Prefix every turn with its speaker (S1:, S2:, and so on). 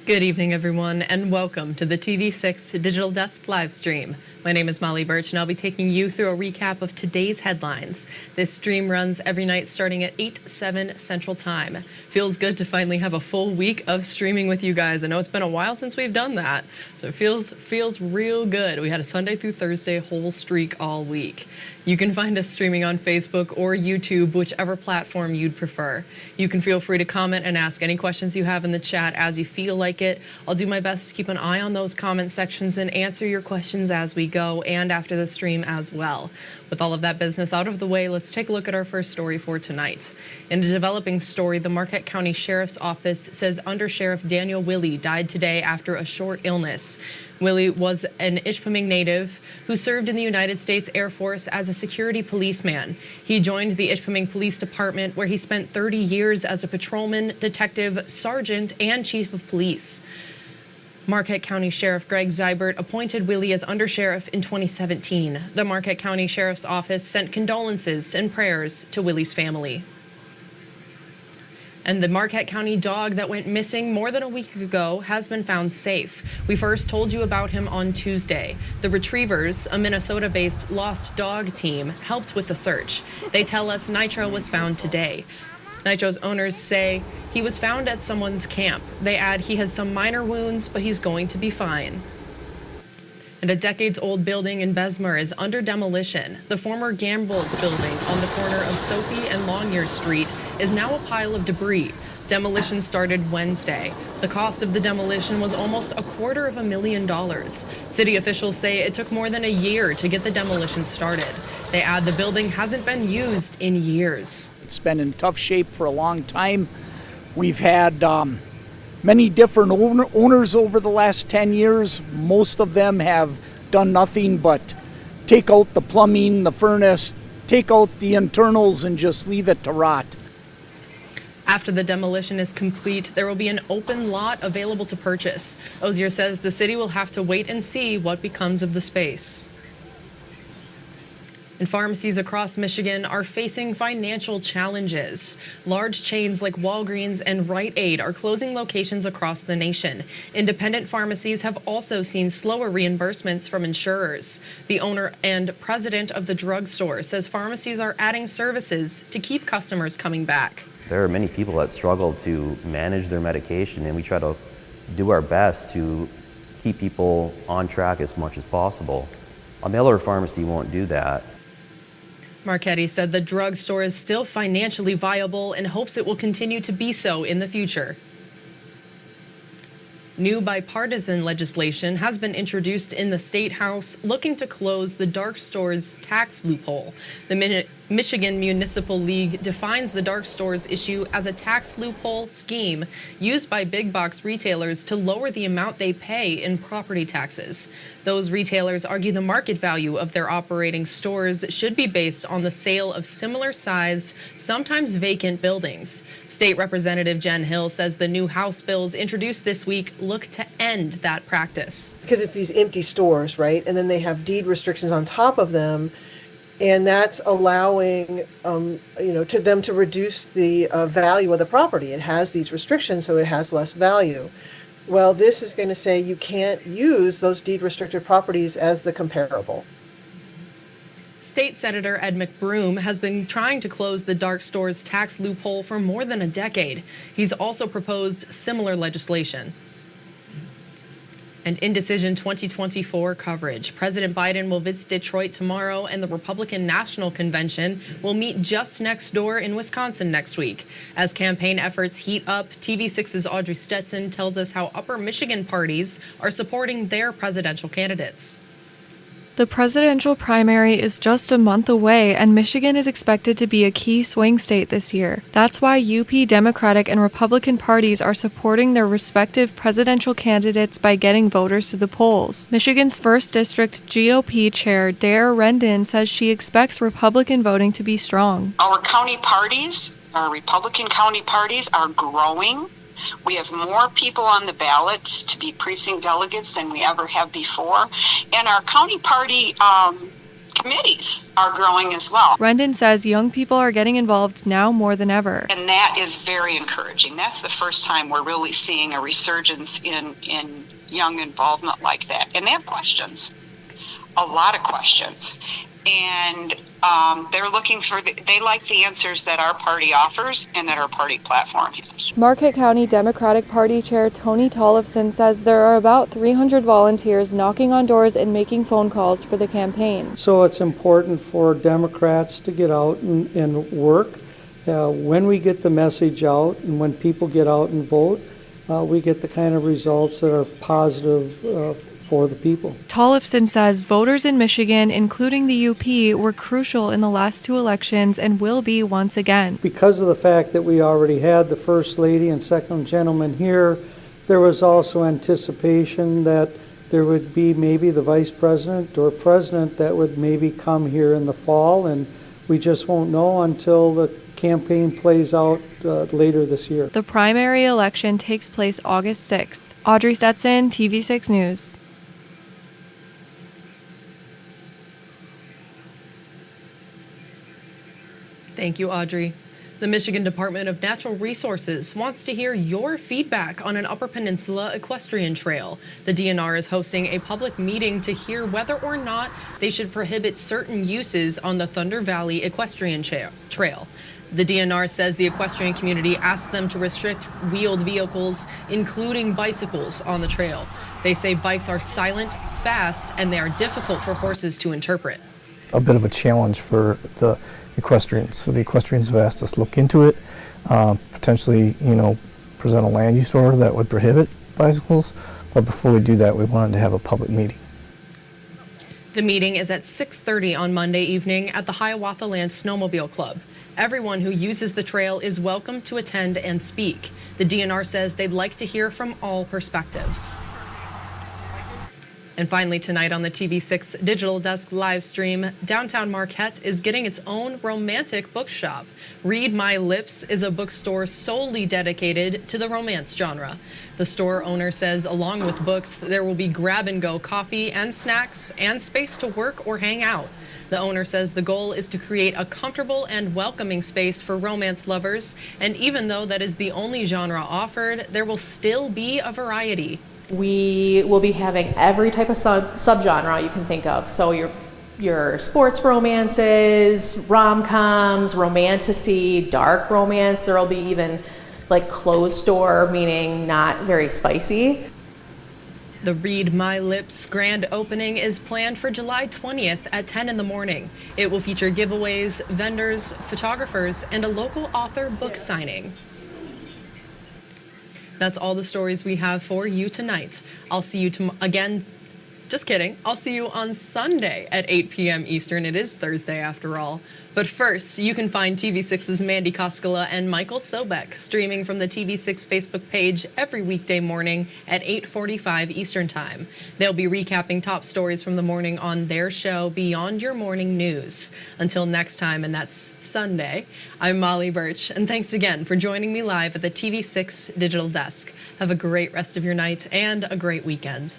S1: Good evening, everyone, and welcome to the TV6 Digital Desk live stream. My name is Molly Birch, and I'll be taking you through a recap of today's headlines. This stream runs every night starting at 8/7 Central Time. Feels good to finally have a full week of streaming with you guys. I know it's been a while since we've done that, so it feels real good. We had a Sunday through Thursday whole streak all week. You can find us streaming on Facebook or YouTube, whichever platform you'd prefer. You can feel free to comment and ask any questions you have in the chat as you feel like it. I'll do my best to keep an eye on those comment sections and answer your questions as we go and after the stream as well. With all of that business out of the way, let's take a look at our first story for tonight. In a developing story, the Marquette County Sheriff's Office says Under Sheriff Daniel Willie died today after a short illness. Willie was an Ishpeming native who served in the United States Air Force as a security policeman. He joined the Ishpeming Police Department, where he spent 30 years as a patrolman, detective, sergeant, and chief of police. Marquette County Sheriff Greg Zybert appointed Willie as undersheriff in 2017. The Marquette County Sheriff's Office sent condolences and prayers to Willie's family. And the Marquette County dog that went missing more than a week ago has been found safe. We first told you about him on Tuesday. The Retrievers, a Minnesota-based lost dog team, helped with the search. They tell us Nitro was found today. Nitro's owners say he was found at someone's camp. They add he has some minor wounds, but he's going to be fine. And a decades-old building in Bessemer is under demolition. The former Gambles building on the corner of Sophie and Longyear Street is now a pile of debris. Demolition started Wednesday. The cost of the demolition was almost $250,000. City officials say it took more than a year to get the demolition started. They add the building hasn't been used in years.
S2: It's been in tough shape for a long time. We've had many different owners over the last 10 years. Most of them have done nothing but take out the plumbing, the furnace, take out the internals, and just leave it to rot.
S1: After the demolition is complete, there will be an open lot available to purchase. Ozier says the city will have to wait and see what becomes of the space. And pharmacies across Michigan are facing financial challenges. Large chains like Walgreens and Rite Aid are closing locations across the nation. Independent pharmacies have also seen slower reimbursements from insurers. The owner and president of the drugstore says pharmacies are adding services to keep customers coming back.
S3: There are many people that struggle to manage their medication, and we try to do our best to keep people on track as much as possible. A mail-order pharmacy won't do that.
S1: Marchetti said the drugstore is still financially viable and hopes it will continue to be so in the future. New bipartisan legislation has been introduced in the State House looking to close the dark stores tax loophole. The Michigan Municipal League defines the dark stores issue as a tax loophole scheme used by big box retailers to lower the amount they pay in property taxes. Those retailers argue the market value of their operating stores should be based on the sale of similar-sized, sometimes vacant buildings. State Representative Jen Hill says the new House bills introduced this week look to end that practice.
S4: Because it's these empty stores, right? And then they have deed restrictions on top of them. And that's allowing, to them to reduce the value of the property. It has these restrictions, so it has less value. Well, this is going to say you can't use those deed restricted properties as the comparable.
S1: State Senator Ed McBroom has been trying to close the dark stores tax loophole for more than a decade. He's also proposed similar legislation. And Indecision 2024 coverage. President Biden will visit Detroit tomorrow, and the Republican National Convention will meet just next door in Wisconsin next week. As campaign efforts heat up, TV6's Audrey Stetson tells us how upper Michigan parties are supporting their presidential candidates.
S5: The presidential primary is just a month away, and Michigan is expected to be a key swing state this year. That's why UP Democratic and Republican parties are supporting their respective presidential candidates by getting voters to the polls. Michigan's 1st District GOP Chair Dare Rendon says she expects Republican voting to be strong.
S6: Our county parties, our Republican county parties, are growing. We have more people on the ballot to be precinct delegates than we ever have before. And our county party committees are growing as well.
S5: Rendon says young people are getting involved now more than ever.
S6: And that is very encouraging. That's the first time we're really seeing a resurgence in young involvement like that. And they have questions, a lot of questions. And they're looking for, they like the answers that our party offers and that our party platform has.
S5: Marquette County Democratic Party Chair Tony Tollefson says there are about 300 volunteers knocking on doors and making phone calls for the campaign.
S7: So it's important for Democrats to get out and work. When we get the message out and when people get out and vote, we get the kind of results that are positive for the people.
S5: Tollefson says voters in Michigan, including the UP, were crucial in the last two elections and will be once again.
S7: Because of the fact that we already had the First Lady and Second Gentleman here, there was also anticipation that there would be maybe the Vice President or President that would maybe come here in the fall, and we just won't know until the campaign plays out later this year.
S5: The primary election takes place August 6th. Audrey Stetson, TV6 News.
S1: Thank you, Audrey. The Michigan Department of Natural Resources wants to hear your feedback on an Upper Peninsula equestrian trail. The DNR is hosting a public meeting to hear whether or not they should prohibit certain uses on the Thunder Valley Equestrian Trail. The DNR says the equestrian community asked them to restrict wheeled vehicles, including bicycles, on the trail. They say bikes are silent, fast, and they are difficult for horses to interpret.
S8: A bit of a challenge for the equestrians. So the equestrians have asked us to look into it, potentially, present a land use order that would prohibit bicycles. But before we do that, we wanted to have a public meeting.
S1: The meeting is at 6:30 on Monday evening at the Hiawatha Land Snowmobile Club. Everyone who uses the trail is welcome to attend and speak. The DNR says they'd like to hear from all perspectives. And finally tonight on the TV6 Digital Desk live stream, downtown Marquette is getting its own romantic bookshop. Read My Lips is a bookstore solely dedicated to the romance genre. The store owner says along with books, there will be grab-and-go coffee and snacks and space to work or hang out. The owner says the goal is to create a comfortable and welcoming space for romance lovers, and even though that is the only genre offered, there will still be a variety.
S9: We will be having every type of subgenre you can think of. So your sports romances, rom-coms, romantasy, dark romance. There will be even like closed door, meaning not very spicy.
S1: The Read My Lips grand opening is planned for July 20th at 10 in the morning. It will feature giveaways, vendors, photographers, and a local author book signing. That's all the stories we have for you tonight. I'll see you again. Just kidding. I'll see you on Sunday at 8 p.m. Eastern. It is Thursday after all. But first, you can find TV6's Mandy Koskela and Michael Sobek streaming from the TV6 Facebook page every weekday morning at 8:45 Eastern Time. They'll be recapping top stories from the morning on their show, Beyond Your Morning News. Until next time, and that's Sunday, I'm Molly Birch, and thanks again for joining me live at the TV6 Digital Desk. Have a great rest of your night and a great weekend.